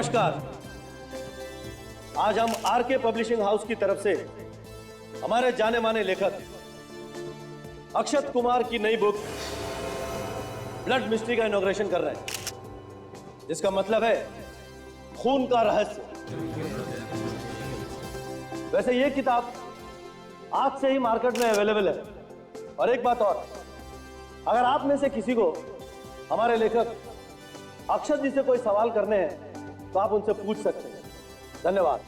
नमस्कार। आज हम आरके पब्लिशिंग हाउस की तरफ से हमारे जाने माने लेखक अक्षत कुमार की नई बुक ब्लड मिस्ट्री का इनॉग्रेशन कर रहे हैं, जिसका मतलब है खून का रहस्य। वैसे ये किताब आज से ही मार्केट में अवेलेबल है। और एक बात और, अगर आप में से किसी को हमारे लेखक अक्षत जी से कोई सवाल करने हैं तो आप उनसे पूछ सकते हैं। धन्यवाद।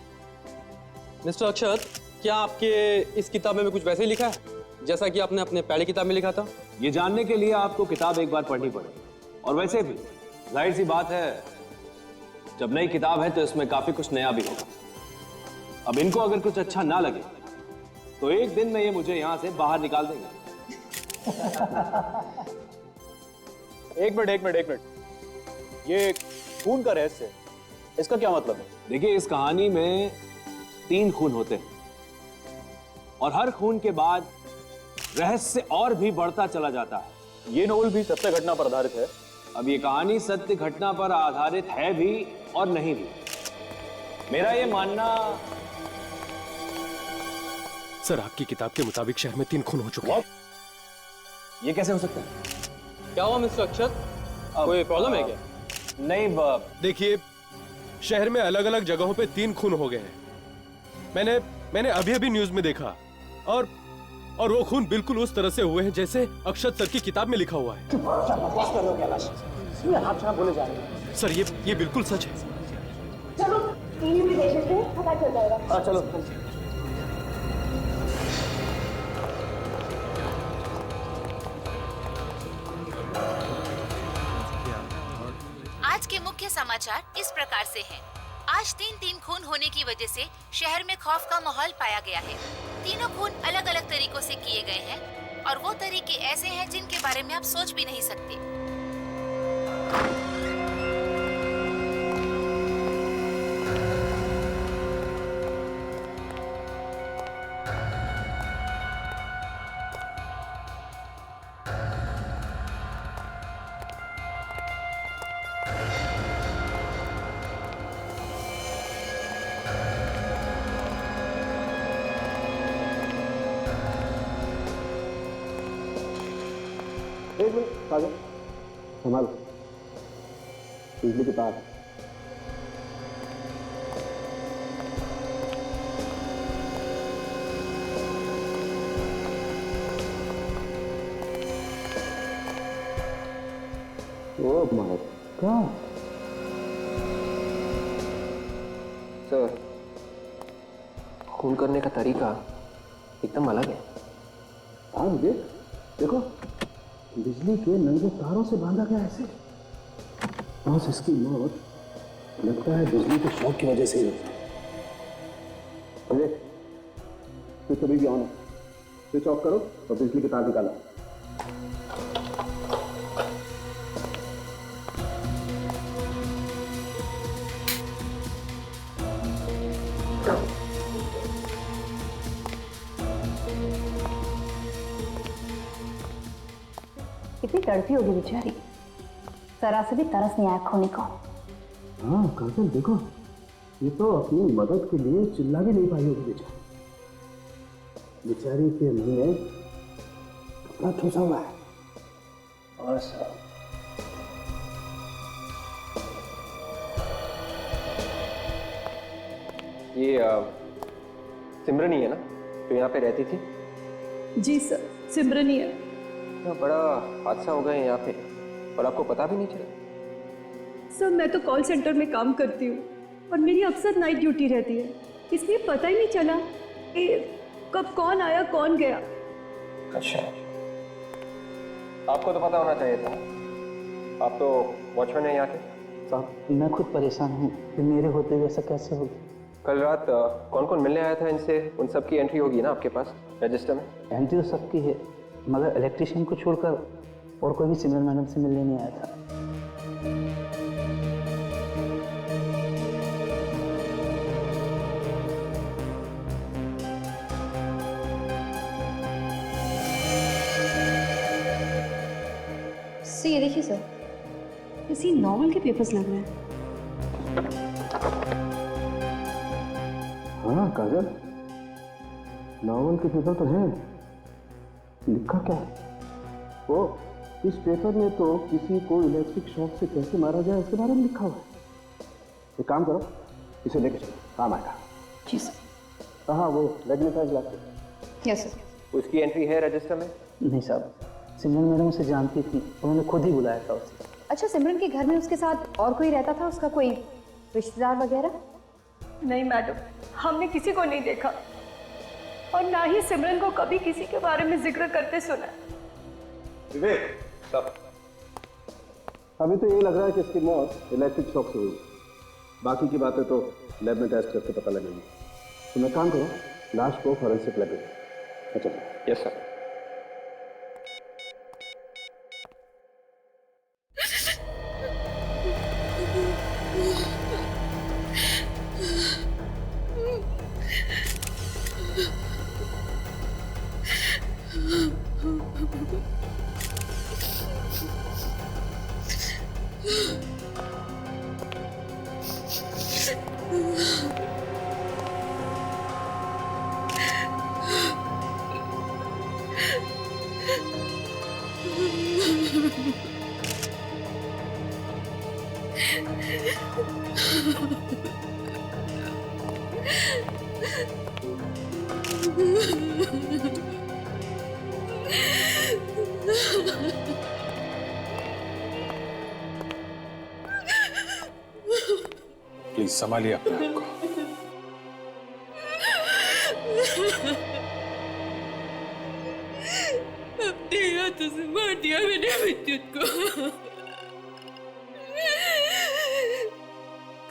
मिस्टर अक्षत, क्या आपके इस किताब में भी कुछ वैसे ही लिखा है जैसा कि आपने अपने पहले किताब में लिखा था? ये जानने के लिए आपको किताब एक बार पढ़नी पड़ेगी। और वैसे भी जाहिर सी बात है, जब नई किताब है तो इसमें काफी कुछ नया भी होगा। अब इनको अगर कुछ अच्छा ना लगे तो एक दिन में ये मुझे यहां से बाहर निकाल देंगे। एक मिनट, ये खून का रहस्य, इसका क्या मतलब है? देखिए, इस कहानी में 3 खून होते हैं और हर खून के बाद रहस्य और भी बढ़ता चला जाता है। ये नोवेल भी सत्य घटना पर आधारित है? अब ये कहानी सत्य घटना पर आधारित है भी और नहीं भी। मेरा ये मानना। सर, आपकी किताब के मुताबिक शहर में 3 खून हो चुके हैं। ये कैसे हो सकता है? क्या हुआ मिस्टर अक्षत, कोई प्रॉब्लम है क्या? नहीं, देखिए, शहर में अलग अलग जगहों पे 3 खून हो गए हैं। मैंने अभी अभी न्यूज में देखा। और वो खून बिल्कुल उस तरह से हुए हैं जैसे अक्षत सर की किताब में लिखा हुआ है। सर, ये बिल्कुल सच है। चलो टीवी में देखते हैं, पता चल जाएगा। चलो। आज के मुख्य समाचार इस प्रकार से हैं। आज 3 खून होने की वजह से शहर में खौफ का माहौल पाया गया है। तीनों खून अलग अलग तरीकों से किए गए हैं और वो तरीके ऐसे हैं जिनके बारे में आप सोच भी नहीं सकते। एक मिनट, सागर संभालो, बिजली के तार। Oh my God. सर, खून करने का तरीका एकदम अलग है। हाँ विवेक, देखो, बिजली के नंगे तारों से बांधा गया ऐसे। बस इसकी मौत लगता है बिजली के शॉक की वजह से ही हुई। विवेक, स्विच अभी भी ऑन है, स्विच ऑफ करो और बिजली के तार निकालो। कितनी तड़पी होगी बेचारी, जरा से भी तरस नहीं आया खोने को। हाँ काजल, देखो, ये तो अपनी मदद के लिए चिल्ला भी नहीं पाई होगी बेचारी। बेचारी के मुंह में कपड़ा ठूसा हुआ है। और सब ये सिमरन ही है ना जो यहाँ पे रहती थी? जी सर, सिमरन ही है। इतना बड़ा हादसा हो गया यहाँ पे और आपको पता भी नहीं चला? सर, मैं तो कॉल सेंटर में काम करती हूँ और मेरी अक्सर नाइट ड्यूटी रहती है, इसलिए पता ही नहीं चला कि कब कौन आया कौन गया। अच्छा, आपको तो पता होना चाहिए था, आप तो वॉचमैन है यहाँ के। साहब, मैं खुद परेशान हूँ कि मेरे होते हुए ऐसा कैसे हो गया। कल रात कौन कौन मिलने आया था इनसे, उन सब की एंट्री होगी ना आपके पास रजिस्टर में? एंट्री तो सबकी है, मगर इलेक्ट्रिशियन को छोड़कर और कोई भी सिमरन मैडम से मिलने नहीं आया था। ये देखिए सर, किसी नॉवल के पेपर्स लग रहे हैं। हाँ काजल, नॉवल के पेपर तो हैं, लिखा क्या है? वो इस पेपर में तो किसी को इलेक्ट्रिक शॉक से कैसे मारा जाए इसके बारे में लिखा हुआ है। एक काम करो, इसे लेके चलो, काम आएगा। जी सर। हाँ वो मैग्नेटाइज लैपटॉप। Yes sir. उसकी एंट्री है रजिस्टर में? नहीं साहब, सिमरन मैडम उसे जानती थी, उन्होंने खुद ही बुलाया था उसे। अच्छा, सिमरन के घर में उसके साथ और कोई रहता था, उसका कोई रिश्तेदार वगैरह? नहीं मैडम, हमने किसी को नहीं देखा और ना ही सिमरन को कभी किसी के बारे में जिक्र करते सुना। विवेक, अभी तो ये लग रहा है कि इसकी मौत इलेक्ट्रिक शॉक से हुई। बाकी की बातें तो लैब में टेस्ट करके पता लगेगी। तो मैं काम करो, लाश को फॉरेंसिक लैब में। अच्छा। Yes sir. प्लीज संभालिए अपने आप को। अपने हाथों से मार दिया मैंने विद्युत को।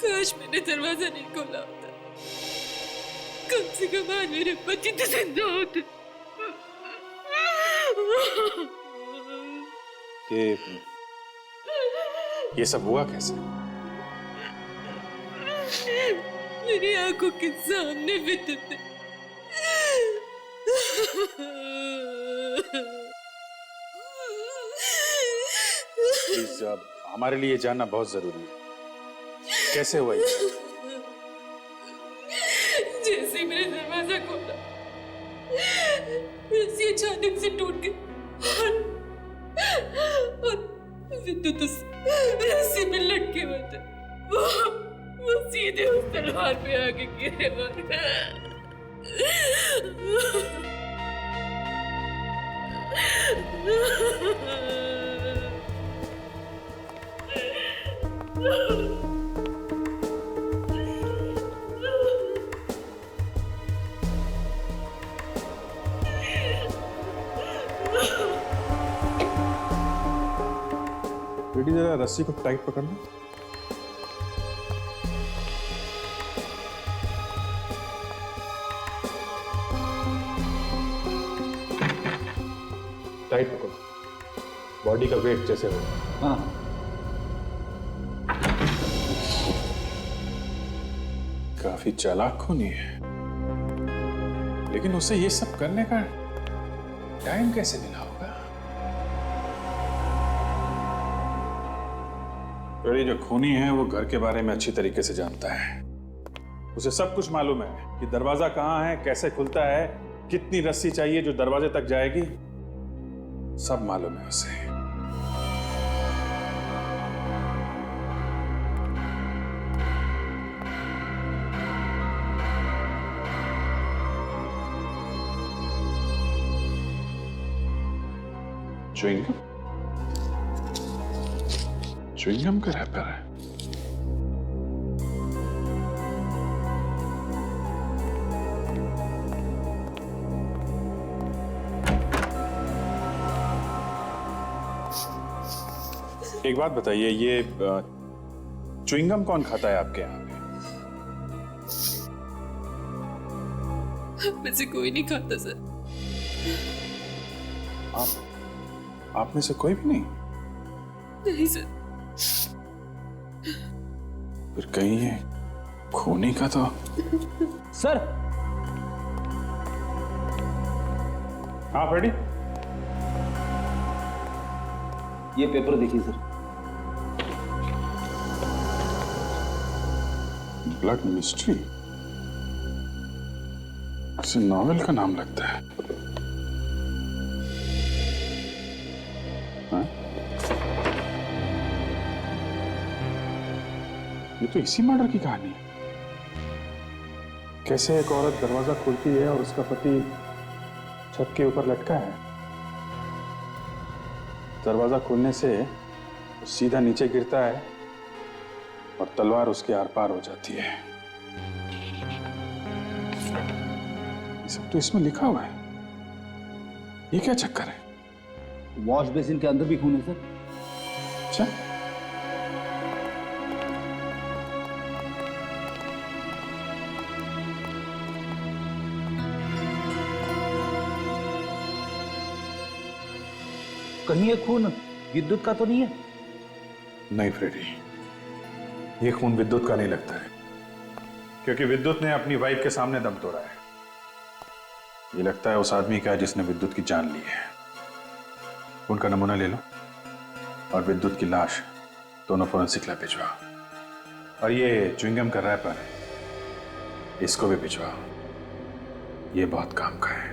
काश मैंने दरवाजा नहीं खोला होता, कम से कम आज मेरे बच्चे तो जिंदा होते। ये सब हुआ कैसे? मेरी आंखों के सामने विद्युत ने प्लीज हमारे लिए जानना बहुत जरूरी है, कैसे हुआ ये? जैसे ही मैंने दरवाजा खोला, रस्सी अचानक से टूट गई और विद्युत उस रस्सी में लटके हुए थे। वो सीधे उस तलवार पे आके गिरे मार। बेटी जरा रस्सी को टाइट पकड़ना। टाइट पकड़ो, बॉडी का वेट जैसे हो। हाँ। काफी चालाक खूनी है, लेकिन उसे ये सब करने का टाइम कैसे मिला होगा? बड़ी जो खूनी है वो घर के बारे में अच्छी तरीके से जानता है। उसे सब कुछ मालूम है कि दरवाजा कहाँ है, कैसे खुलता है, कितनी रस्सी चाहिए जो दरवाजे तक जाएगी, सब मालूम है उसे। च्युइंगम? च्युइंगम का रैपर है। एक बात बताइए, ये च्युइंगम कौन खाता है आपके यहाँ पे? में से कोई नहीं खाता सर। आप में से कोई भी नहीं? नहीं सर। फिर कहीं ये खूनी का तो। सर। हाँ फ्रेडी, ये पेपर देखिए सर। Blood mystery. किसी नॉवेल का नाम लगता है। हाँ? ये तो इसी मर्डर की कहानी है। कैसे एक औरत दरवाजा खोलती है और उसका पति छत के ऊपर लटका है। दरवाजा खोलने से वो सीधा नीचे गिरता है और तलवार उसके आर पार हो जाती है। ये सब तो इसमें लिखा हुआ है। ये क्या चक्कर है? वॉश बेसिन के अंदर भी खून है सर। अच्छा, कहीं ये खून विद्युत का तो नहीं है? नहीं फ्रेडी, ये खून विद्युत का नहीं लगता है, क्योंकि विद्युत ने अपनी वाइफ के सामने दम तोड़ा है। ये लगता है उस आदमी का जिसने विद्युत की जान ली है। खून का नमूना ले लो और विद्युत की लाश दोनों फोरेंसिक लैब भिजवाओ। और ये च्युइंगम का रैपर, इसको भी भिजवाओ। ये बहुत काम का है।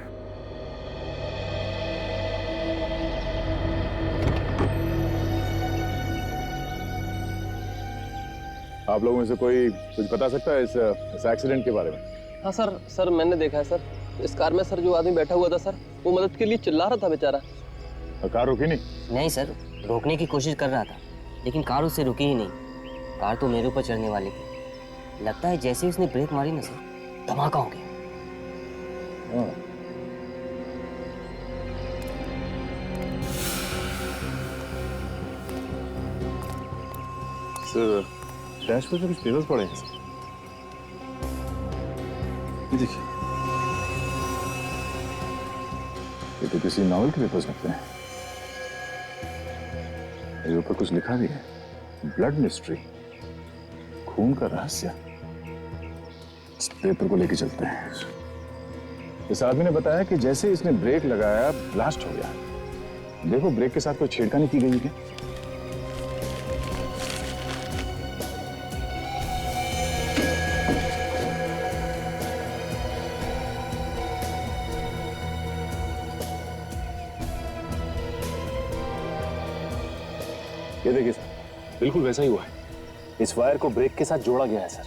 आप लोगों में से कोई कुछ बता सकता है इस एक्सीडेंट के बारे में? हाँ सर मैंने देखा है सर। इस कार में सर जो आदमी बैठा हुआ था सर, वो मदद के लिए चिल्ला रहा था बेचारा। कार रुकी नहीं? नहीं सर, रोकने की कोशिश कर रहा था, लेकिन कार उससे रुकी ही नहीं। कार तो मेरे ऊपर चढ़ने वाली थी। लगता है जैसे ही उसने ब्रेक मारी ना सर, धमाका हो गया। सर, डैश पर कुछ पेपर्स पड़े हैं। ये देखिए, ये तो किसी नॉवेल के पेपर्स लगते हैं। मेरे ऊपर कुछ लिखा भी है, ब्लड मिस्ट्री, खून का रहस्य। इस पेपर को लेके चलते हैं। इस आदमी ने बताया कि जैसे इसने ब्रेक लगाया ब्लास्ट हो गया। देखो ब्रेक के साथ कोई छेड़खानी की गई है क्या? ये देखिए सर, बिल्कुल वैसा ही हुआ है। इस वायर को ब्रेक के साथ जोड़ा गया है सर।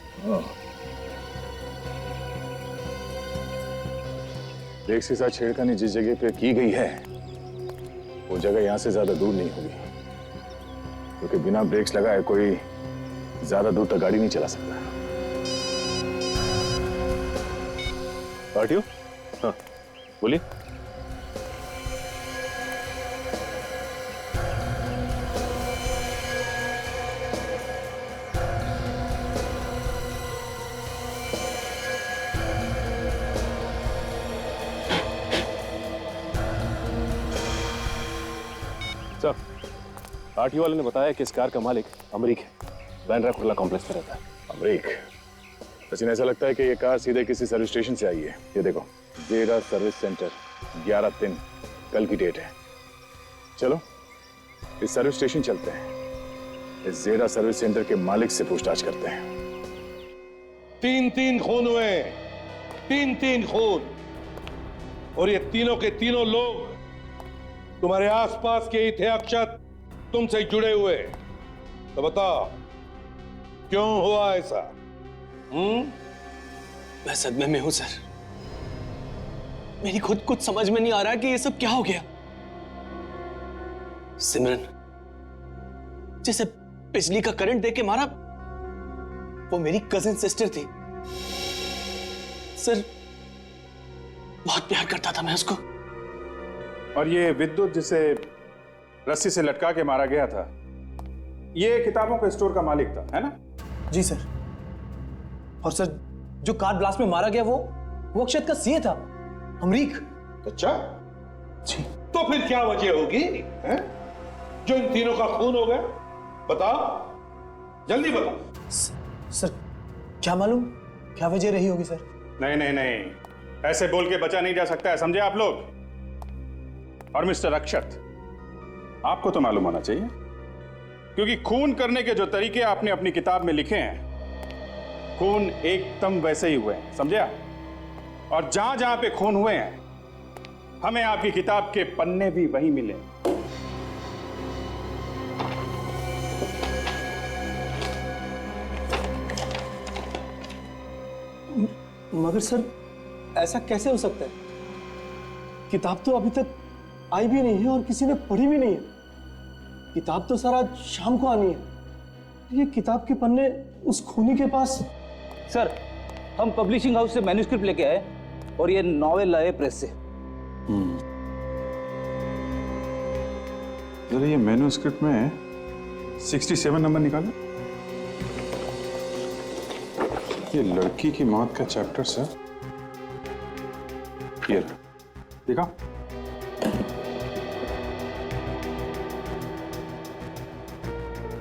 ब्रेक के साथ छेड़खानी जिस जगह पे की गई है, वो जगह यहां से ज्यादा दूर नहीं होगी, क्योंकि बिना ब्रेक्स लगाए कोई ज्यादा दूर तक गाड़ी नहीं चला सकता। पार्टियों, हाँ बोलिए। सर, आरटीओ वाले ने बताया कि इस कार का मालिक अमरीक है, बैंड्रा कुर्ला कॉम्प्लेक्स में रहता है। अमरीक? सचिन, ऐसा लगता है कि ये कार सीधे किसी सर्विस स्टेशन से आई है। ये देखो, जेरा सर्विस सेंटर, 11/3 कल की डेट है। चलो इस सर्विस स्टेशन चलते हैं, इस जेरा सर्विस सेंटर के मालिक से पूछताछ करते हैं। 3 खून हुए, 3 खून, और ये तीनों के तीनों लोग तुम्हारे आसपास के ही थे अक्षत, तुमसे जुड़े हुए। तो बताओ क्यों हुआ ऐसा? मैं सदमे में हूं सर। मेरी खुद कुछ समझ में नहीं आ रहा कि ये सब क्या हो गया। सिमरन जिसे बिजली का करंट देके मारा, वो मेरी कजिन सिस्टर थी सर। बहुत प्यार करता था मैं उसको। और ये विद्युत जिसे रस्सी से लटका के मारा गया था, ये किताबों के स्टोर का मालिक था, है ना? जी सर। और सर, जो कार ब्लास्ट में मारा गया वो अक्षत का सीए था, अमरीक। अच्छा जी। तो फिर क्या वजह होगी है? जो इन तीनों का खून हो गया? बताओ, जल्दी बताओ। सर क्या मालूम क्या वजह रही होगी सर। नहीं नहीं नहीं, ऐसे बोल के बचा नहीं जा सकता है, समझे आप लोग? और मिस्टर अक्षत, आपको तो मालूम होना चाहिए, क्योंकि खून करने के जो तरीके आपने अपनी किताब में लिखे हैं, खून एकदम वैसे ही हुए हैं, समझे आप? और जहां जहां पे खून हुए हैं हमें आपकी किताब के पन्ने भी वही मिले। मगर सर ऐसा कैसे हो सकता है? किताब तो अभी तक आई भी नहीं है और किसी ने पढ़ी भी नहीं है। किताब तो सर आज शाम को आनी है। ये किताब के पन्ने उस खूनी के पास। सर हम पब्लिशिंग हाउस से मैन्युस्क्रिप्ट लेके आए और ये नॉवेल लाए प्रेस से। जरा ये मैन्युस्क्रिप्ट में 67 नंबर निकालो। ये लड़की की मौत का चैप्टर सर, ये देखा?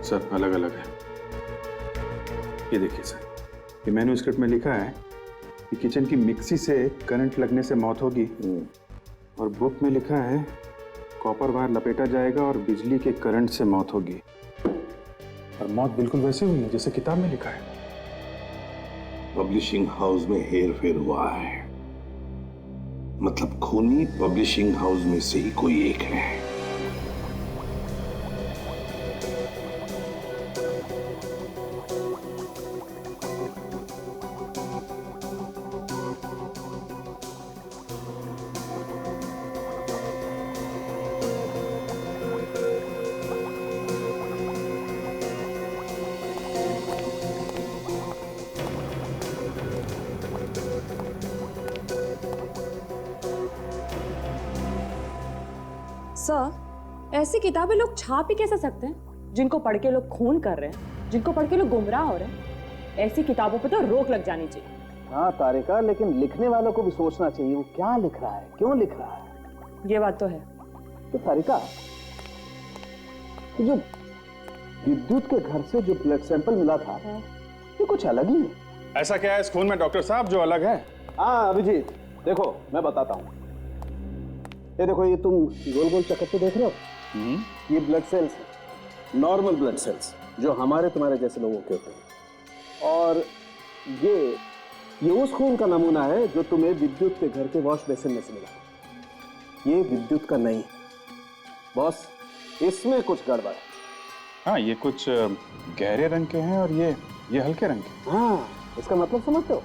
सर अलग अलग है। ये देखिए सर, ये मैन्युस्क्रिप्ट में लिखा है कि किचन की मिक्सी से करंट लगने से मौत होगी, और बुक में लिखा है कॉपर वायर लपेटा जाएगा और बिजली के करंट से मौत होगी। और मौत बिल्कुल वैसे हुई है जैसे किताब में लिखा है। पब्लिशिंग हाउस में हेर फेर हुआ है, मतलब खूनी पब्लिशिंग हाउस में से ही कोई एक है। सर ऐसी किताबें लोग छाप ही कैसे सकते हैं जिनको पढ़ के लोग खून कर रहे हैं, जिनको पढ़ के लोग गुमराह हो रहे हैं? ऐसी किताबों पे तो रोक लग जानी चाहिए। हाँ तारिका, लेकिन लिखने वालों को भी सोचना चाहिए वो क्या लिख रहा है, क्यों लिख रहा है। ये बात तो है। तो तारिका, जो विद्युत के घर से जो ब्लड सैंपल मिला था ये कुछ अलग ही है। ऐसा क्या है इस खून में डॉक्टर साहब जो अलग है? हाँ अभिजीत, देखो मैं बताता हूँ। ये देखो, ये तुम गोल गोल चक्कर देख रहे हो, ये ब्लड सेल्स है, नॉर्मल ब्लड सेल्स जो हमारे तुम्हारे जैसे लोगों के होते हैं। और ये उस खून का नमूना है जो तुम्हें विद्युत के घर के वॉश बेसिन में से मिला। ये विद्युत का नहीं है बॉस, इसमें कुछ गड़बड़ है। हाँ, ये कुछ गहरे रंग के हैं और ये हल्के रंग के। हाँ, इसका मतलब समझते हो?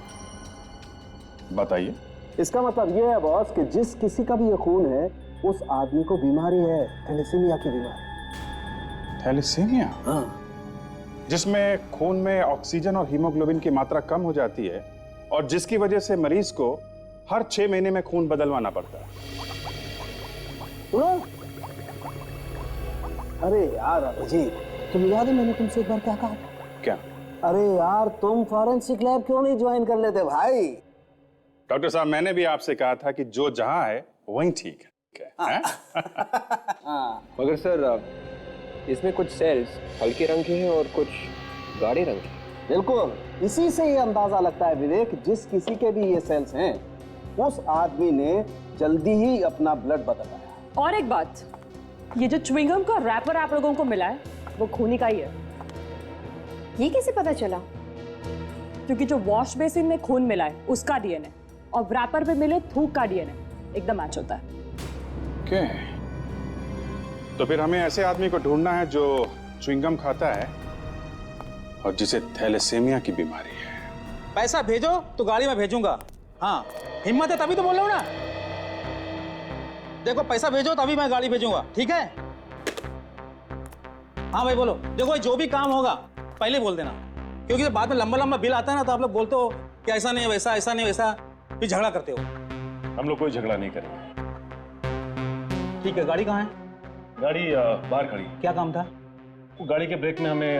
बताइए। इसका मतलब ये है बॉस कि जिस किसी का भी ये खून है उस आदमी को बीमारी है, थैलेसीमिया की बीमारी। थैलेसीमिया? हाँ, जिसमें खून में ऑक्सीजन और हीमोग्लोबिन की मात्रा कम हो जाती है और जिसकी वजह से मरीज को हर 6 महीने में खून बदलवाना पड़ता है। सुनो, अरे यार अभिजीत, तुम याद है मैंने तुमसे एक बार क्या कहा था? क्या? अरे यार तुम फॉरेंसिक लैब क्यों नहीं ज्वाइन कर लेते भाई? डॉक्टर साहब, मैंने भी आपसे कहा था कि जो जहां है वहीं ठीक है। मगर सर इसमें कुछ सेल्स हल्के रंग के हैं और कुछ गाढ़े रंग के। बिल्कुल, इसी से ये अंदाजा लगता है विवेक, जिस किसी के भी ये सेल्स हैं उस आदमी ने जल्दी ही अपना ब्लड बदलाया। और एक बात, ये जो च्युइंगम का रैपर आप लोगों को मिला है वो खूनी का ही है। ये कैसे पता चला? क्योंकि जो वॉश बेसिन में खून मिला है उसका डीएनए और रैपर पे मिले थूक का डीएनए एकदम मैच होता है। क्या? तो फिर हमें ऐसे आदमी को ढूंढना है जो च्युइंगम खाता है और जिसे थैलेसीमिया की बीमारी है। पैसा भेजो तो गाड़ी में भेजूंगा। हाँ, हिम्मत है तभी तो बोल रहा हूँ ना। देखो पैसा भेजो तभी मैं गाड़ी भेजूंगा, ठीक है? हाँ भाई बोलो। देखो जो भी काम होगा पहले बोल देना, क्योंकि बाद में लंबा लंबा बिल आता है ना तो आप लोग बोलते हो कि ऐसा नहीं वैसा, ऐसा नहीं वैसा, फिर झगड़ा करते हो। हम लोग कोई झगड़ा नहीं करेंगे। ठीक है, गाड़ी कहाँ है? गाड़ी बाहर खड़ी। क्या काम था? वो गाड़ी के ब्रेक में हमें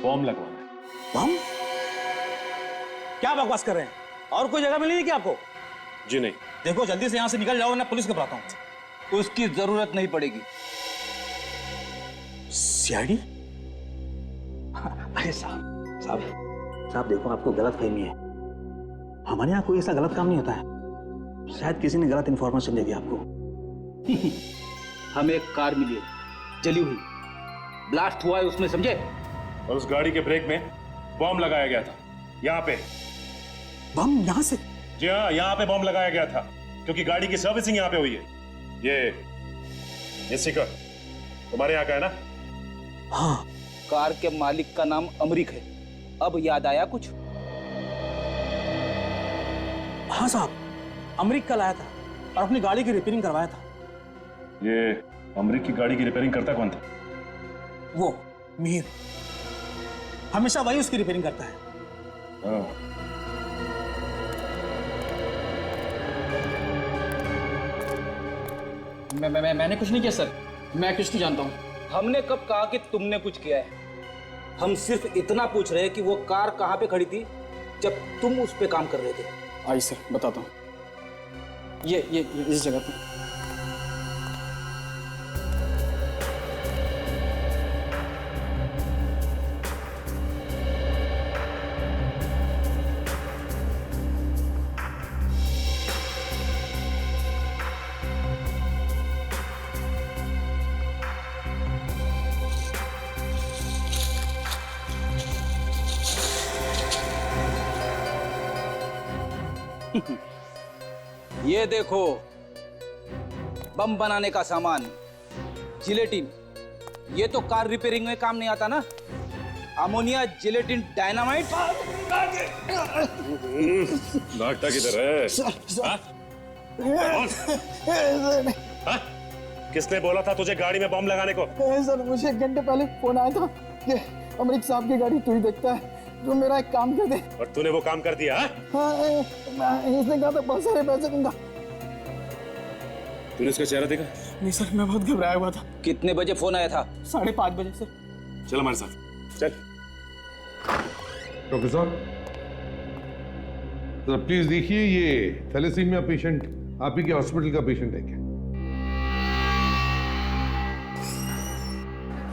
बॉम्ब लगवाना है। बम? क्या बकवास कर रहे हैं? और कोई जगह मिली है क्या आपको? जी नहीं। देखो जल्दी से यहाँ से निकल जाओ वरना पुलिस को बुलाता हूँ। उसकी जरूरत नहीं पड़ेगी। सीआईडी? अरे साहब देखो, आपको गलत फहमी है। हमारे यहाँ कोई ऐसा गलत काम नहीं होता है। शायद किसी ने गलत इंफॉर्मेशन दे दिया आपको। हमें एक कार मिली है, जली हुई, ब्लास्ट हुआ है उसमें, समझे? और उस गाड़ी के ब्रेक में बॉम्ब लगाया गया था। यहाँ पे बम? यहाँ से? जी हाँ, यहाँ पे बॉम्ब लगाया गया था क्योंकि गाड़ी की सर्विसिंग यहाँ पे हुई है। ये स्टिकर तुम्हारे यहाँ का है ना? हाँ। कार के मालिक का नाम अमरीक है। अब याद आया कुछ? हाँ साहब, अमरीक कल आया था और अपनी गाड़ी की रिपेयरिंग करवाया था। ये अमरीक की गाड़ी की रिपेयरिंग करता कौन था? वो मीर, हमेशा वही उसकी रिपेयरिंग करता है। मैंने कुछ नहीं किया सर, मैं कुछ नहीं जानता हूँ। हमने कब कहा कि तुमने कुछ किया है? हम सिर्फ इतना पूछ रहे हैं कि वो कार कहाँ पे खड़ी थी जब तुम उस पे काम कर रहे थे। आइए सर, बताता हूँ। ये इस जगह पे। ये देखो, बम बनाने का सामान, जिलेटिन। ये तो कार रिपेयरिंग में काम नहीं आता ना। Ammonia, gelatin, dynamite. नाटक किधर है? किसने बोला था तुझे गाड़ी में बॉम्ब लगाने को? सर, मुझे 1 घंटे पहले फोन आया था कि अमरीक साहब की गाड़ी तू ही देखता है, जो मेरा एक काम कर दे। और तूने वो काम कर दिया? हाँ, इसने कहा था बहुत सारे पैसे दूंगा। तूने इसका चेहरा देखा? नहीं सर, मैं बहुत घबराया हुआ था। कितने बजे फोन आया था? 5:30 बजे सर। चल हमारे साथ, चल। डॉक्टर साहब, जरा प्लीज देखिए, ये थैलेसीमिया पेशेंट आप ही के हॉस्पिटल का पेशेंट है क्या?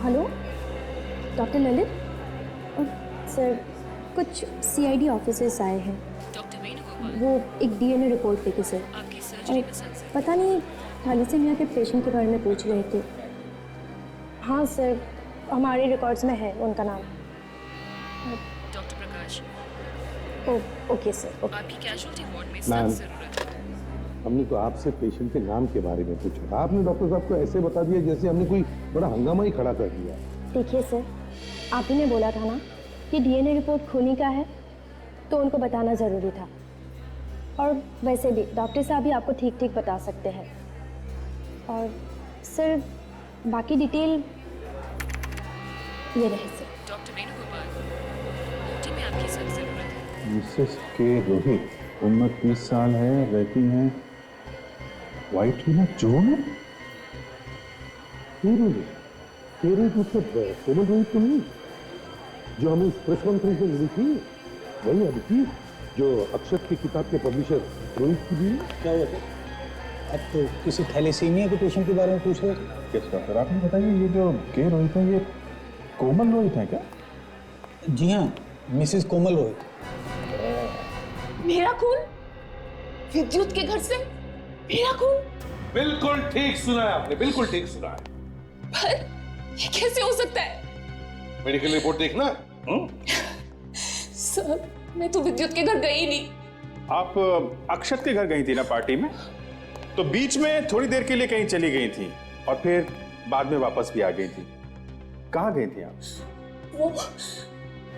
हेलो, डॉक्टर ललित सर, कुछ सीआईडी ऑफिसर्स आए हैं। वो एक डीएनए रिपोर्ट लेके सर, और पता नहीं थैलेसीमिया के पेशेंट के बारे में पूछ रहे थे। हाँ सर, हमारे रिकॉर्ड्स में है उनका नाम। Doctor Prakash. Okay sir, okay. आपकी कैजुअल्टी वार्ड में मैम, सख्त जरूरत है। हमने तो आपसे पेशेंट के नाम के बारे में पूछा, आपने डॉक्टर साहब को ऐसे बता दिया जैसे हमने कोई बड़ा हंगामा ही खड़ा कर दिया। देखिए सर, आप ही ने बोला था ना कि डीएनए रिपोर्ट खूनी का है, तो उनको बताना ज़रूरी था। और वैसे भी डॉक्टर साहब भी आपको ठीक ठीक बता सकते हैं। और सर, बाकी डिटेल ये रहे सर। डॉक्टर वेणुगोपाल, ड्यूटी में आपकी सख्त जरूरत है। मिसेस के रोहित, उम्र 30 साल है, रहती हैं व्हाइट विला जो में। तेरे मतलब कोमल रोहित तो नहीं, जो हमें प्रेस कॉन्फ्रेंस में मिली थी, वही अदिति जो अक्षत की किताब के पब्लिशर रोहित की भी। क्या हुआ सर? अब तो किसी थैलेसीमिया के पेशेंट के बारे में पूछ रहे थे। किस डॉक्टर, आपने बताइए, ये जो के रोहित है, ये कोमल रोहित है क्या? जी हाँ, मिसेस कोमल रोहित। मेरा खून विद्युत के घर से? मेरा खून? बिल्कुल ठीक सुना है आपने, बिल्कुल ठीक सुना है। पर ये कैसे हो सकता है? मेडिकल रिपोर्ट देखना। सर, मैं तो विद्युत के घर गई नहीं। आप अक्षत के घर गई थी ना पार्टी में, तो बीच में थोड़ी देर के लिए कहीं चली गई थी और फिर बाद में वापस भी आ गई थी। कहाँ गई थी आप? वो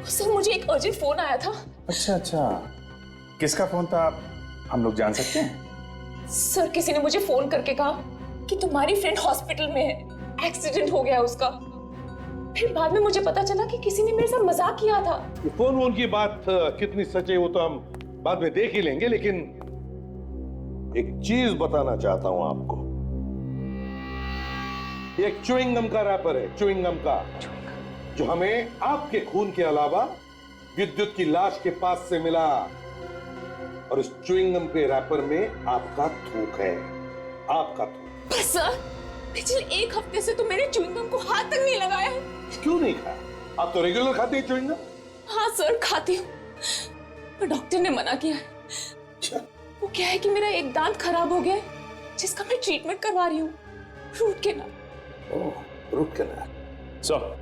सर, मुझे एक अर्जेंट फोन आया था। अच्छा, किसका फोन था, हम लोग जान सकते हैं? सर, किसी ने मुझे फोन करके कहा कि तुम्हारी फ्रेंड हॉस्पिटल में है, एक्सीडेंट हो गया उसका। फिर बाद में मुझे पता चला कि किसी ने मेरे साथ मजाक किया था। ये फोन की बात कितनी सच है वो तो हम बाद में देख ही लेंगे, लेकिन एक चीज बताना चाहता हूं आपको। एक च्युइंगम का रैपर है, च्युइंगम का, जो हमें आपके खून के अलावा विद्युत की लाश के पास से मिला। और इस च्युइंगम के रैपर में आपका थूक है, आपका थूक। बस सर, पिछले 1 हफ्ते से तो मैंने च्युइंगम को हाथ तक नहीं लगाया है। क्यों नहीं खाया? आप तो रेगुलर खाते हैं च्युइंगम। हाँ सर, खाती हूँ, पर डॉक्टर ने मना किया है। वो क्या है कि मेरा एक दांत खराब हो गया है, जिसका मैं ट्रीटमेंट करवा रही हूँ, रूट कैनाल। ओह, रूट कैनाल। सर,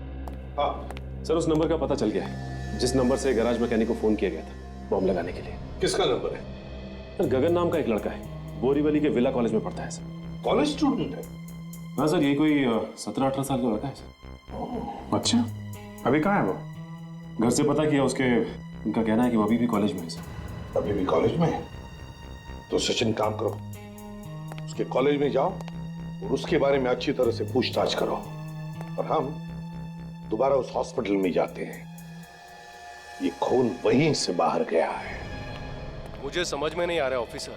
हाँ सर, उस नंबर का पता चल गया है जिस नंबर से गैराज मैकेनिक को फोन किया गया था बॉम्ब लगाने के लिए। किसका नंबर है? सर गगन नाम का एक लड़का है, बोरीवली के विला कॉलेज में पढ़ता है सर। कॉलेज स्टूडेंट है? हाँ सर, ये कोई 17-18 साल का लड़का है सर। अच्छा, अभी कहाँ है वो? घर से पता किया, उनका कहना है कि वो अभी भी कॉलेज में है सर। अभी भी कॉलेज में है? तो सचिन काम करो, उसके कॉलेज में जाओ और उसके बारे में अच्छी तरह से पूछताछ करो, और हम दोबारा उस हॉस्पिटल में जाते हैं। ये खून वहीं से बाहर गया है। मुझे समझ में नहीं आ रहा ऑफिसर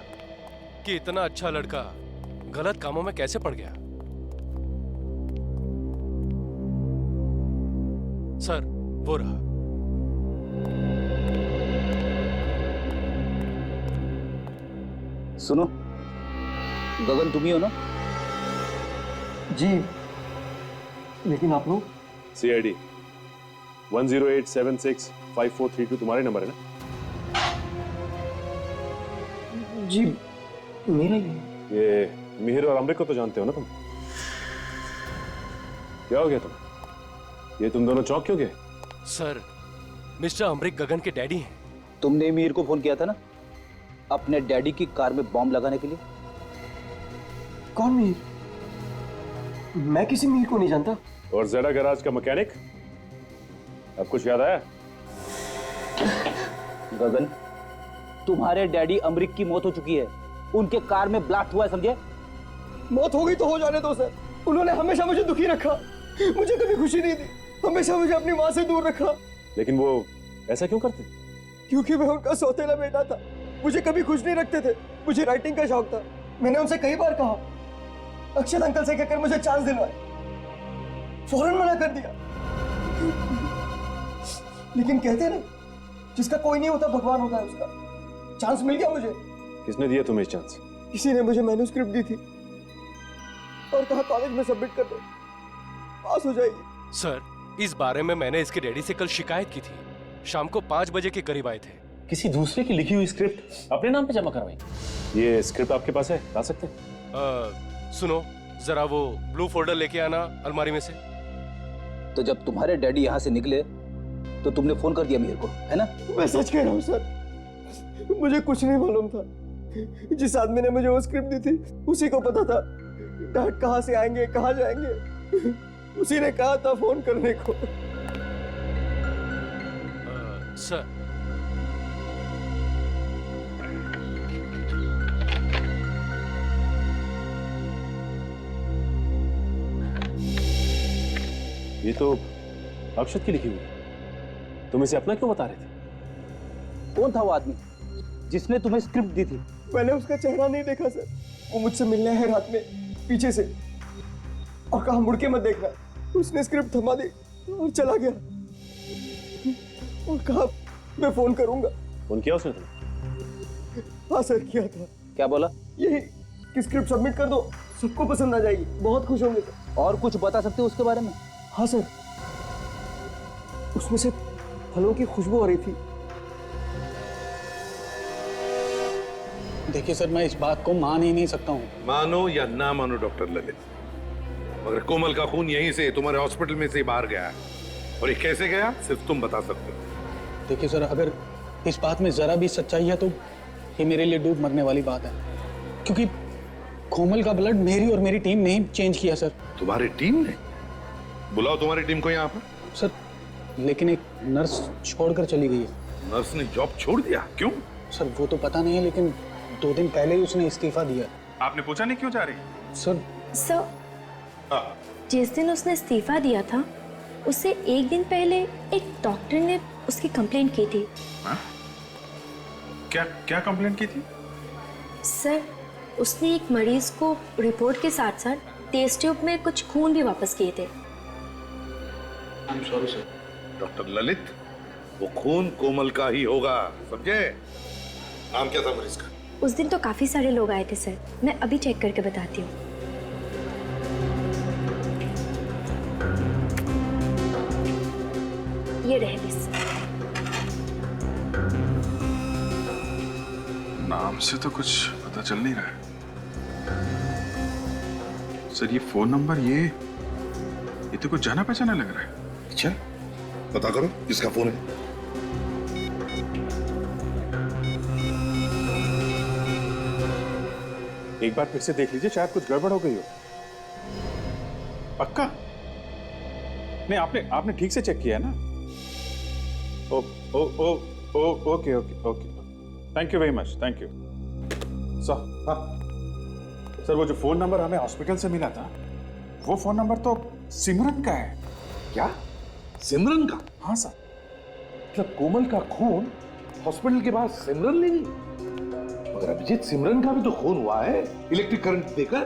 कि इतना अच्छा लड़का गलत कामों में कैसे पड़ गया। सर वो रहा। सुनो, गगन तुम ही हो ना? जी, लेकिन आप लोग? CID 108765432 तुम्हारे नंबर है ना? जी मेरा ही है। ये मिहिर और अमृत को तो जानते हो ना तुम? क्या हो गया तुम? ये तुम दोनों चौक क्यों गए? सर, मिस्टर अमृत गगन के डैडी हैं। तुमने मीर को फोन किया था ना अपने डैडी की कार में बॉम्ब लगाने के लिए? कौन मीर? मैं किसी मीर को नहीं जानता। और ज़ेडा गैराज का मैकेनिक? अब कुछ याद आया? गगन, तुम्हारे डैडी अमरीक की मौत हो चुकी है, उनके कार में ब्लास्ट हुआ है, समझे? मौत हो गई तो हो जाने दो सर। उन्होंने हमेशा मुझे दुखी रखा, मुझे कभी खुशी नहीं दी, हमेशा मुझे अपनी माँ से दूर रखा। लेकिन वो ऐसा क्यों करते? क्योंकि मैं उनका सौतेला बेटा था, मुझे कभी खुश नहीं रखते थे। मुझे राइटिंग का शौक था, मैंने उनसे कई बार कहा अक्षत अंकल से कहकर मुझे चांस दिलवाए, फौरन मना कर दिया। लेकिन कहते ना, जिसका कोई नहीं होता भगवान होता है उसका। चांस मिल गया मुझे। किसने दिया तुम्हें चांस? किसी ने मुझे मैन्युस्क्रिप्ट दी थी और कहा कॉलेज में सबमिट कर दो, पास हो जाएगी। सर, इस बारे में मैंने इसके डैडी से कल शिकायत की थी। शाम को 5 बजे के करीब आए थे। किसी दूसरे की लिखी हुई स्क्रिप्ट अपने नाम पे जमा करवाई? ये स्क्रिप्ट आपके पास है? ला सकते हैं? सुनो, जरा वो ब्लू फोल्डर लेके आना अलमारी में से। तो जब तुम्हारे डैडी यहाँ से निकले तो तुमने फोन कर दिया मीर को, है ना? मैं सच कह रहा हूँ सर, मुझे कुछ नहीं मालूम था। जिस आदमी ने मुझे वो स्क्रिप्ट दी थी उसी को पता था डैड कहाँ से आएंगे, कहाँ जाएंगे। उसी ने कहा था फोन करने को। सर, ये तो अक्षत की लिखी हुई है। तुम इसे अपना क्यों बता रहे थे? कौन था वो आदमी जिसने तुम्हें स्क्रिप्ट दी थी? मैंने उसका चेहरा नहीं देखा सर। वो मुझसे मिलने है रात में पीछे से और कहा मुड़ के मत देखना। उसने स्क्रिप्ट थमा दी और चला गया और कहा मैं फोन करूंगा। फोन किया उसने तुम्हें? हाँ सर, किया था। क्या बोला? यही कि स्क्रिप्ट सबमिट कर दो, सबको पसंद आ जाएगी, बहुत खुश होंगे सर। और कुछ बता सकते हो उसके बारे में? हाँ सर, उसमें से फलों की खुशबू आ रही थी। देखिए सर, मैं इस बात को मान ही नहीं सकता हूँ। मानो या ना मानो डॉक्टर ललित, मगर कोमल का खून यहीं से तुम्हारे हॉस्पिटल में से बाहर गया है, और ये कैसे गया सिर्फ तुम बता सकते हो। देखिए सर, अगर इस बात में जरा भी सच्चाई है तो ये मेरे लिए डूब मरने वाली बात है, क्योंकि कोमल का ब्लड मेरी और मेरी टीम ने ही चेंज किया सर। तुम्हारी टीम ने? बुलाओ तुम्हारी टीम को यहाँ पर। सर, लेकिन एक नर्स छोड़कर चली गई है। नर्स ने जॉब छोड़ दिया? क्यों? सर वो तो पता नहीं है, लेकिन 2 दिन पहले ही उसने इस्तीफा दिया। आपने पूछा नहीं क्यों जा रही? सर, जिस दिन उसने इस्तीफा दिया था उससे 1 दिन पहले एक डॉक्टर ने उसकी कंप्लेंट की थी। क्या कंप्लेंट की थी? सर, उसने एक मरीज को रिपोर्ट के साथ साथ टेस्ट ट्यूब में कुछ खून भी वापस किए थे। I'm sorry, sir. Doctor Lalit, वो खून कोमल का ही होगा, समझे? नाम क्या था मरीज का? उस दिन तो काफी सारे लोग आए थे सर, मैं अभी चेक करके बताती हूँ। ये रहे लिस्ट। नाम से तो कुछ पता चल नहीं रहा है सर। ये फोन नंबर ये तो कुछ जाना पहचाना लग रहा है। अच्छा, पता करो किसका फोन है। एक बार फिर से देख लीजिए, शायद कुछ गड़बड़ हो गई हो। पक्का? नहीं, आपने ठीक से चेक किया है ना? Oh oh oh oh okay okay okay, thank you very much, thank you. Sir वो जो फोन नंबर हमें हॉस्पिटल से मिला था, वो फोन नंबर तो सिमरन का है। क्या? सिमरन का? हाँ सर। मतलब कोमल का खून हॉस्पिटल के बाद सिमरन ले गई? मगर अभिजीत, सिमरन का भी तो खून हुआ है इलेक्ट्रिक करंट देकर।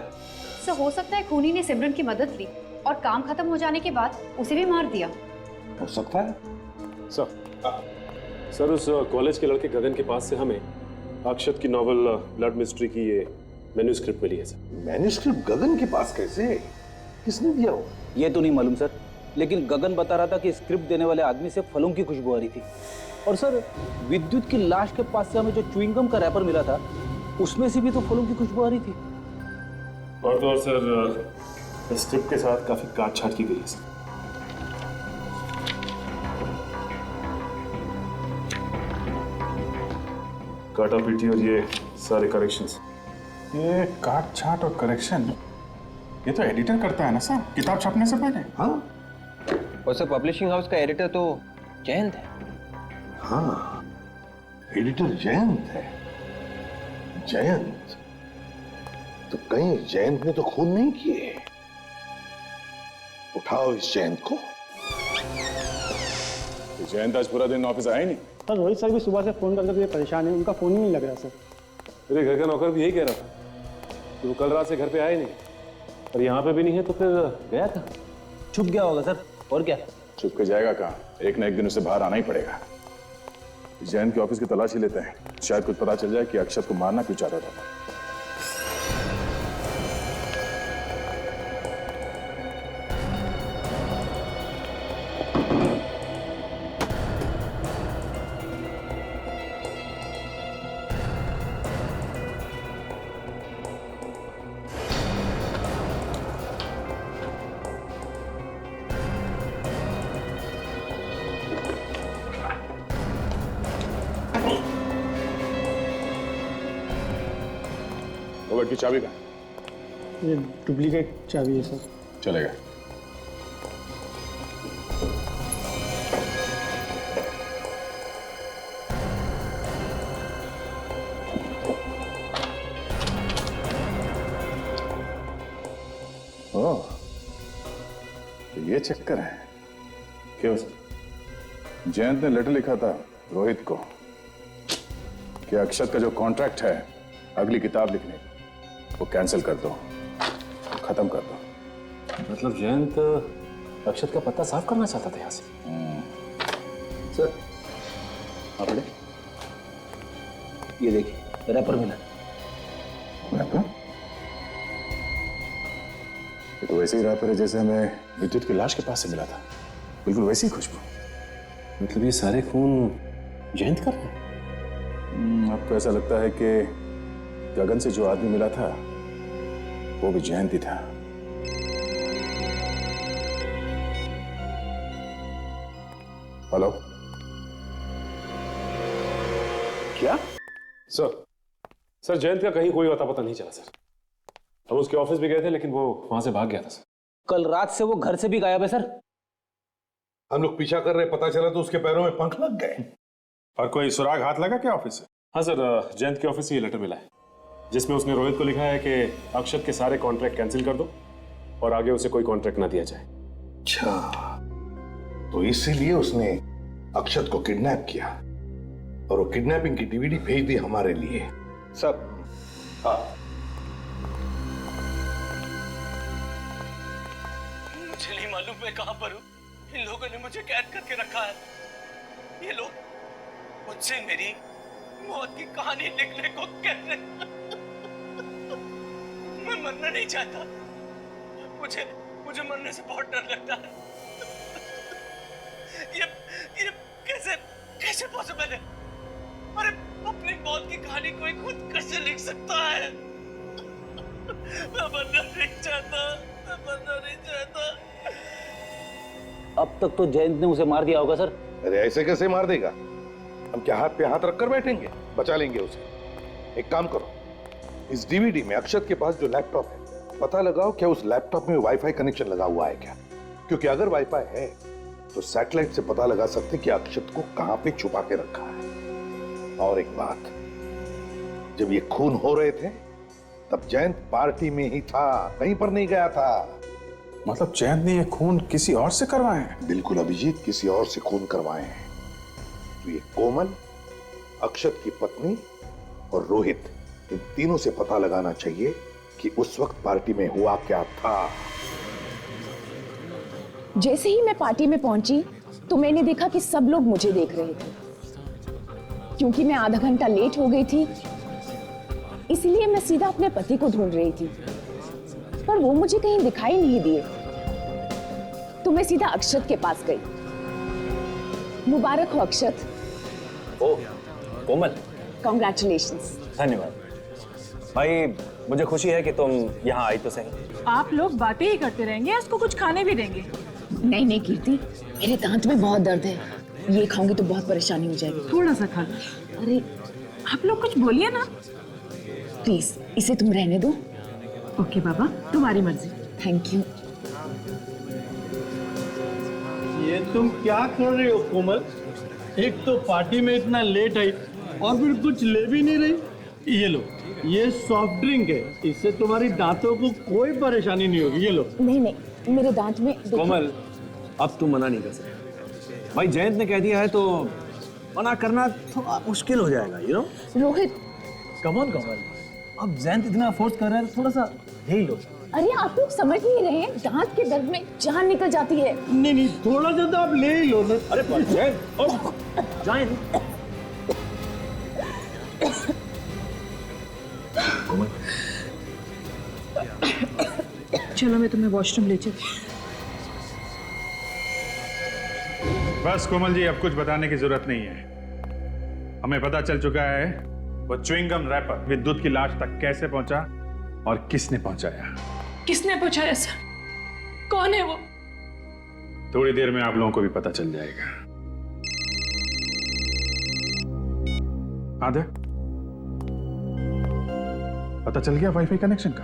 सर हो सकता है खूनी ने सिमरन की मदद ली और काम खत्म हो जाने के बाद उसे भी मार दिया। हो सकता है। सर उस कॉलेज के लड़के गगन के पास से हमें अक्षत की नॉवल ब्लड मिस्ट्री की ये मैन्यूस्क्रिप्ट मिली है सर। मैन्यूस्क्रिप्ट गगन के पास कैसे? किसने दिया हो? ये तो नहीं मालूम सर, लेकिन गगन बता रहा था कि स्क्रिप्ट देने वाले आदमी से फलों की खुशबू आ रही थी। और सर विद्युत की लाश के पास से हमें जो च्युइंगम का रैपर मिला था, उसमें से भी तो फलों की खुशबू आ रही थी। और तो और सर स्क्रिप्ट के साथ काफी काट छाट की गई है सर। काटा पीटी और ये सारे करेक्शंस। ये काट छाट और करेक्शन, ये तो एडिटर करता है ना सर, किताब छपने से पहले। हाँ, और सर पब्लिशिंग हाउस का एडिटर तो जयंत है। हाँ, एडिटर जयंत है। जयंत तो कहीं जयंत ने तो खून नहीं किए। उठाओ इस जयंत को। जयंत आज पूरा दिन ऑफिस आया नहीं। सर रोहित सर भी सुबह से फोन करके परेशान है, उनका फोन ही नहीं लग रहा सर। मेरे घर का नौकर भी यही कह रहा था कि वो कल रात से घर पे आया नहीं, और यहाँ पे भी नहीं है, तो फिर गया था। छुप गया होगा सर, और क्या? छुप के जाएगा कहाँ? एक ना एक दिन उसे बाहर आना ही पड़ेगा। जयंत के ऑफिस की तलाशी लेते हैं, शायद कुछ पता चल जाए कि अक्षत को मारना क्यों चाहता था। रोबोट की चाबी कहाँ? ये डुप्लीकेट चाबी है सर। चलेगा। ओह, तो ये चक्कर है। क्यों? जयंत ने लेटर लिखा था रोहित को कि अक्षत का जो कॉन्ट्रैक्ट है अगली किताब लिखने का, वो कैंसिल कर दो, खत्म कर दो। मतलब जयंत अक्षत का पत्ता साफ करना चाहता था यहाँ से। सर आप पढ़े? ये देखिए रैपर मिला। रैपर? ये तो वैसे ही रैपर है जैसे हमें विद्युत की लाश के पास से मिला था, बिल्कुल वैसी ही खुशबू। मतलब ये सारे खून जयंत कर रहे हैं? आपको ऐसा लगता है कि गगन से जो आदमी मिला था वो भी जयंत ही था? हेलो? क्या? सर जयंत का कहीं कोई अता पता नहीं चला सर। हम उसके ऑफिस भी गए थे, लेकिन वो वहां से भाग गया था सर। कल रात से वो घर से भी गायब है सर। हम लोग पीछा कर रहे, पता चला तो उसके पैरों में पंख लग गए। और कोई सुराग हाथ लगा क्या ऑफिस से? हाँ सर, जयंत के ऑफिस से ये लेटर मिला है जिसमें उसने रोहित को लिखा है कि अक्षत के सारे कॉन्ट्रैक्ट कैंसिल कर दो और आगे उसे कोई कॉन्ट्रैक्ट ना दिया जाए। अच्छा, तो इसीलिए उसने अक्षत को किडनैप किया और वो किडनैपिंग की डीवीडी भेज दी हमारे लिए। सब हाँ, मुझे नहीं मालूम मैं कहां पर हूं। इन लोगों ने मुझे कैद करके रखा है। ये लोग मुझसे मेरी मौत की कहानी लिखने को कह रहे हैं। मैं मरना नहीं चाहता। मुझे मरने से बहुत डर लगता है। ये कैसे पॉसिबल है? अरे अपनी मौत की कहानी कोई खुद कैसे लिख सकता है? मैं मरना नहीं चाहता। अब तक तो जयंत ने उसे मार दिया होगा सर। अरे ऐसे कैसे मार देगा? हम क्या हाथ पे हाथ रखकर बैठेंगे? बचा लेंगे उसे। एक काम करो, इस डीवीडी में अक्षत के पास जो लैपटॉप है, पता लगाओ क्या उस लैपटॉप में वाईफाई कनेक्शन लगा हुआ है क्या? क्योंकि अगर वाईफाई है तो सैटेलाइट से पता लगा सकते कि अक्षत को कहां पे छुपा के रखा है। और एक बात, जब ये खून हो रहे थे तब जयंत पार्टी में ही था, कहीं पर नहीं गया था। मतलब जयंत ने ये खून किसी और से करवाए हैं? बिल्कुल अभिजीत, किसी और से खून करवाए हैं। तो ये कोमल, अक्षत की पत्नी और रोहित, इन तीनों से पता लगाना चाहिए कि उस वक्त पार्टी में हुआ क्या था। जैसे ही मैं पार्टी में पहुंची तो मैंने देखा कि सब लोग मुझे देख रहे थे। क्योंकि मैं आधा घंटा लेट हो गई थी, इसलिए मैं सीधा अपने पति को ढूंढ रही थी, पर वो मुझे कहीं दिखाई नहीं दिए। तो मैं सीधा अक्षत के पास गई। मुबारक हो अक्षत। ओ कोमल, कॉन्ग्रेचुलेशंस। धन्यवाद भाई, मुझे खुशी है कि तुम यहाँ आई तो सही। आप लोग बातें ही करते रहेंगे, इसको कुछ खाने भी देंगे? नहीं नहीं कीर्ति, मेरे दांत में बहुत दर्द है, ये खाऊंगी तो बहुत परेशानी हो जाएगी। थोड़ा सा खा लो। अरे आप लोग कुछ बोलिए ना। प्लीज इसे तुम रहने दो। ओके बाबा, तुम्हारी मर्जी। Thank you. ये तुम क्या कर रही हो कोमल? एक तो पार्टी में इतना लेट आई और फिर कुछ ले भी नहीं रही। ये लो, ये सॉफ्ट ड्रिंक है, इससे तुम्हारी दांतों को कोई परेशानी नहीं होगी। ये लो। नहीं नहीं, मेरे दांत में कोमल, अब तुम मना नहीं कर सकते भाई, जयंत ने कह दिया है तो मना करना थोड़ा मुश्किल हो जाएगा, you know. Rohit, come on Komal, अब जयंत इतना फोर्स कर रहा है, थोड़ा सा ले लो। अरे आप लोग समझ नहीं रहे हैं, दांत के दर्द में जान निकल जाती है। नहीं नहीं, थोड़ा सा तो आप ले ही लो ना। अरे जयंत, चलो मैं तुम्हें वॉशरूम ले चलती हूँ। बस कोमल जी, अब कुछ बताने की जरूरत नहीं है। हमें पता चल चुका है वो च्युइंगम रैपर विद्युत की लाश तक कैसे पहुंचा और किसने पहुंचाया। किसने पहुंचाया सर? कौन है वो? थोड़ी देर में आप लोगों को भी पता चल जाएगा। आदर, पता चल गया वाईफाई कनेक्शन का?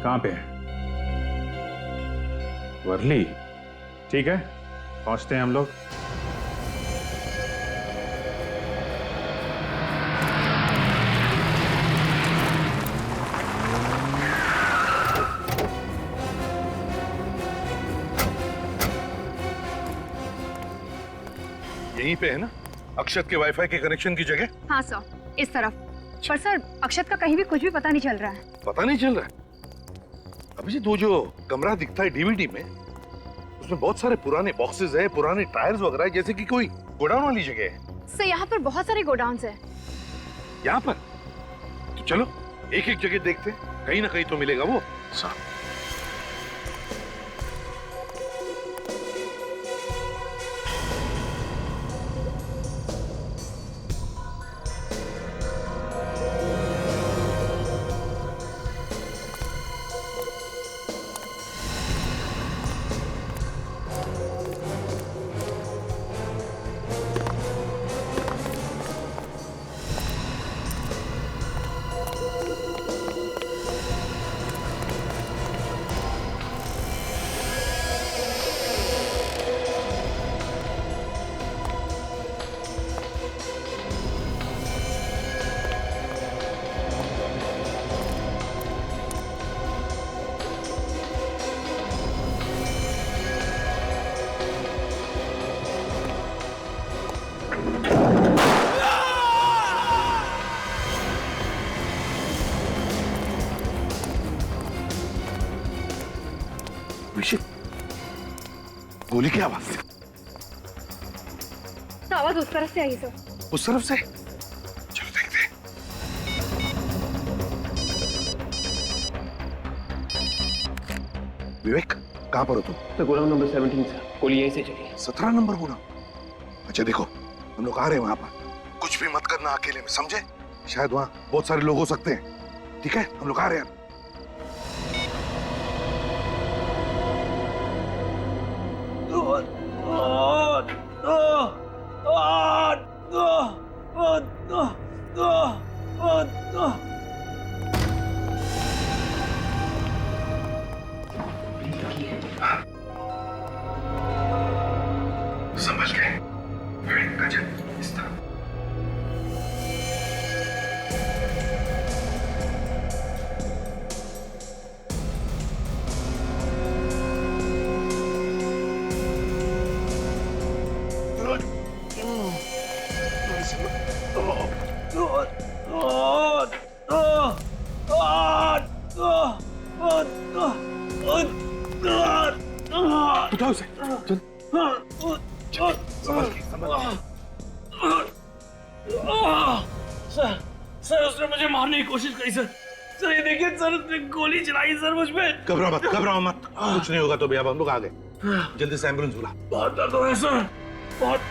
कहां पे है? वर्ली। ठीक है, पहुंचते हैं हम लोग। यहीं पे है ना अक्षत के वाईफाई के कनेक्शन की जगह? हाँ सर, इस तरफ। पर सर, अक्षत का कहीं भी कुछ भी पता नहीं चल रहा है। पता नहीं चल रहा है? अभिजीत, वो जो कमरा दिखता है डीवीडी में, उसमें बहुत सारे पुराने बॉक्सेस हैं, पुराने टायर्स वगैरह है, जैसे कि कोई गोडाउन वाली जगह है। सर, यहाँ पर बहुत सारे गोडाउन्स हैं। यहाँ पर? तो चलो एक एक जगह देखते हैं, कहीं ना कहीं तो मिलेगा वो। गोली की आवाज? तो आवाज उस तरफ से आई सर। उस तरफ से? चलो देखते हैं। विवेक, कहां पर हो तुम? तो गोदाम नंबर 17 से गोली यहीं से चली। 17 नंबर गोदाम? अच्छा देखो, हम लोग आ रहे हैं वहां पर, कुछ भी मत करना अकेले में, समझे? शायद वहां बहुत सारे लोग हो सकते हैं। ठीक है, हम लोग आ रहे हैं। उठाओ उसे, चल। संभल के, सर उसने मुझे मारने की कोशिश की सर। सर ये देखिए सर, उसने गोली चलाई सर मुझ पे। घबराओ मत, कुछ नहीं होगा तो भैया हम लोग आ गए। जल्दी से एम्बुलेंस बुला। बहुत दर्द हो रहा है सर, बहुत।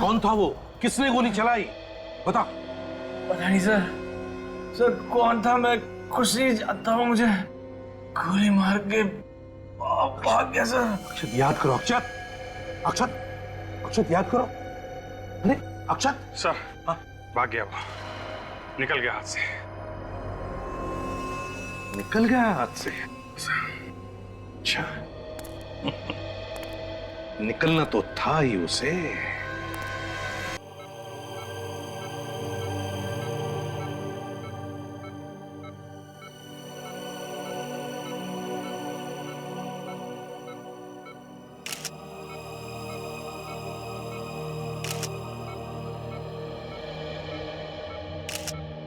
कौन था वो? किसने गोली चलाई? बता। पता नहीं सर, सर कौन था मैं कुछ नहीं जानता हूँ। मुझे गोली मार के भाग गया सर। अक्षत याद करो, अक्षत, अक्षत, अक्षत याद करो। अरे अक्षत सर, भाग गया वो, निकल गया हाथ से। निकल गया हाथ से? अच्छा, निकलना तो था ही उसे।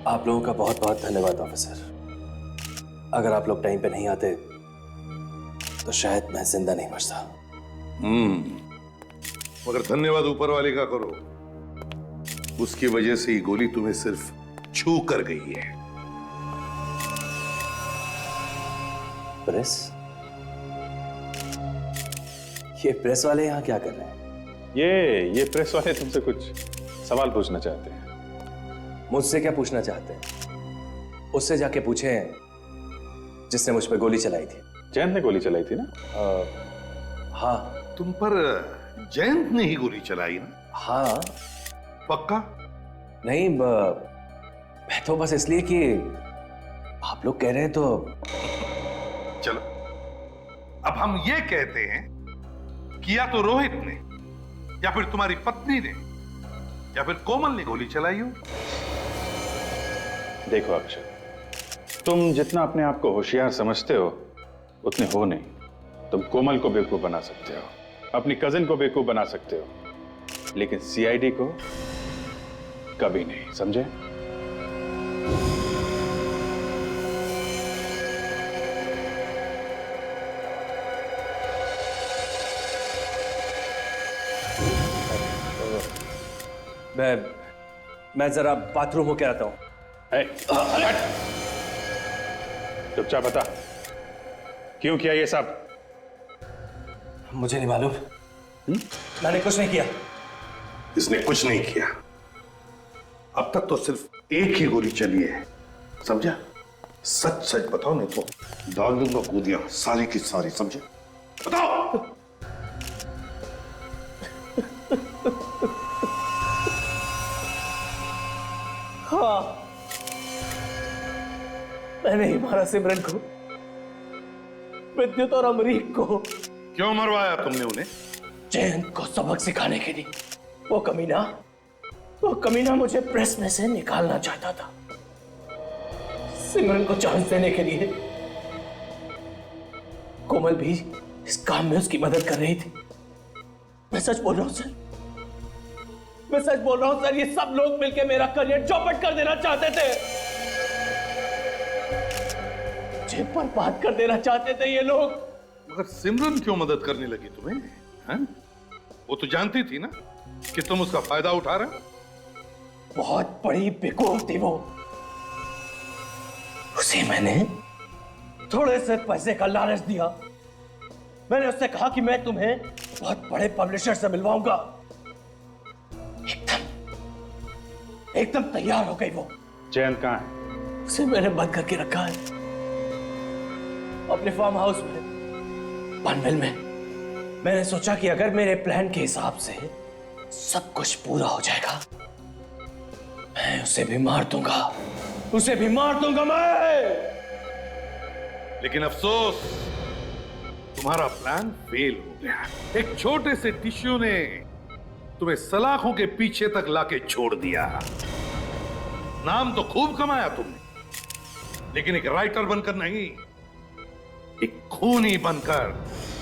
आप लोगों का बहुत बहुत धन्यवाद ऑफिसर। अगर आप लोग टाइम पे नहीं आते तो शायद मैं जिंदा नहीं बचता। मगर धन्यवाद ऊपर वाले का करो, उसकी वजह से ही गोली तुम्हें सिर्फ छू कर गई है। प्रेस? ये प्रेस वाले यहाँ क्या कर रहे हैं? ये प्रेस वाले तुमसे कुछ सवाल पूछना चाहते हैं। मुझसे क्या पूछना चाहते हैं? उससे जाके पूछें जिसने मुझ पर गोली चलाई थी। जयंत ने गोली चलाई थी ना? हाँ। तुम पर जयंत ने ही गोली चलाई ना? हाँ। पक्का? नहीं, मैं तो बस इसलिए कि आप लोग कह रहे हैं तो। चलो, अब हम ये कहते हैं कि या तो रोहित ने, या फिर तुम्हारी पत्नी ने, या फिर कोमल ने गोली चलाई हो। देखो अक्षय, तुम जितना अपने आप को होशियार समझते हो उतने हो नहीं। तुम कोमल को बेवकूफ बना सकते हो, अपनी कजिन को बेवकूफ बना सकते हो, लेकिन सीआईडी को कभी नहीं, समझे? मैं जरा बाथरूम होके आता हूं। चुपचाप बता, क्यों किया ये सब? मुझे नहीं मालूम। मैंने कुछ नहीं किया। इसने कुछ नहीं किया। अब तक तो सिर्फ एक ही गोली चली है, समझा? सच सच बताओ, नहीं तो डाल दूंगा गोलियां सारी की सारी, समझे? बताओ। हाँ, मैंने ही मारा सिमरन को, विद्युत और अमरीक को। क्यों मरवाया तुमने उन्हें? जयंत को सबक सिखाने के लिए। वो कमीना मुझे प्रेस में से निकालना चाहता था, सिमरन को चांस देने के लिए। कोमल भी इस काम में उसकी मदद कर रही थी। मैं सच बोल रहा हूं सर, मैं सच बोल रहा हूं सर। ये सब लोग मिलकर मेरा करियर चौपट कर देना चाहते थे, मुझे बर्बाद कर देना चाहते थे ये लोग। मगर सिमरन क्यों मदद करने लगी तुम्हें? हैं? वो तो जानती थी ना कि तुम उसका फायदा उठा रहे हो। बहुत बड़ी बेवकूफ थी वो। उसे मैंने थोड़े से पैसे का लालच दिया। मैंने उससे कहा कि मैं तुम्हें बहुत बड़े पब्लिशर से मिलवाऊंगा। एकदम तैयार हो गई वो। जयंत कहाँ है? उसे मैंने बंद करके रखा है अपने फार्म हाउस में, पनवेल में। मैंने सोचा कि अगर मेरे प्लान के हिसाब से सब कुछ पूरा हो जाएगा, मैं उसे भी मार दूंगा, उसे भी मार दूंगा मैं। लेकिन अफसोस तुम्हारा प्लान फेल हो गया। एक छोटे से टिश्यू ने तुम्हें सलाखों के पीछे तक लाके छोड़ दिया। नाम तो खूब कमाया तुमने, लेकिन एक राइटर बनकर नहीं, एक खूनी बनकर।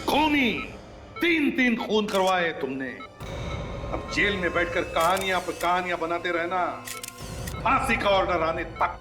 खूनी 3 खून करवाए तुमने। अब जेल में बैठकर कहानियां पर कहानियां बनाते रहना, फांसी का ऑर्डर आने तक।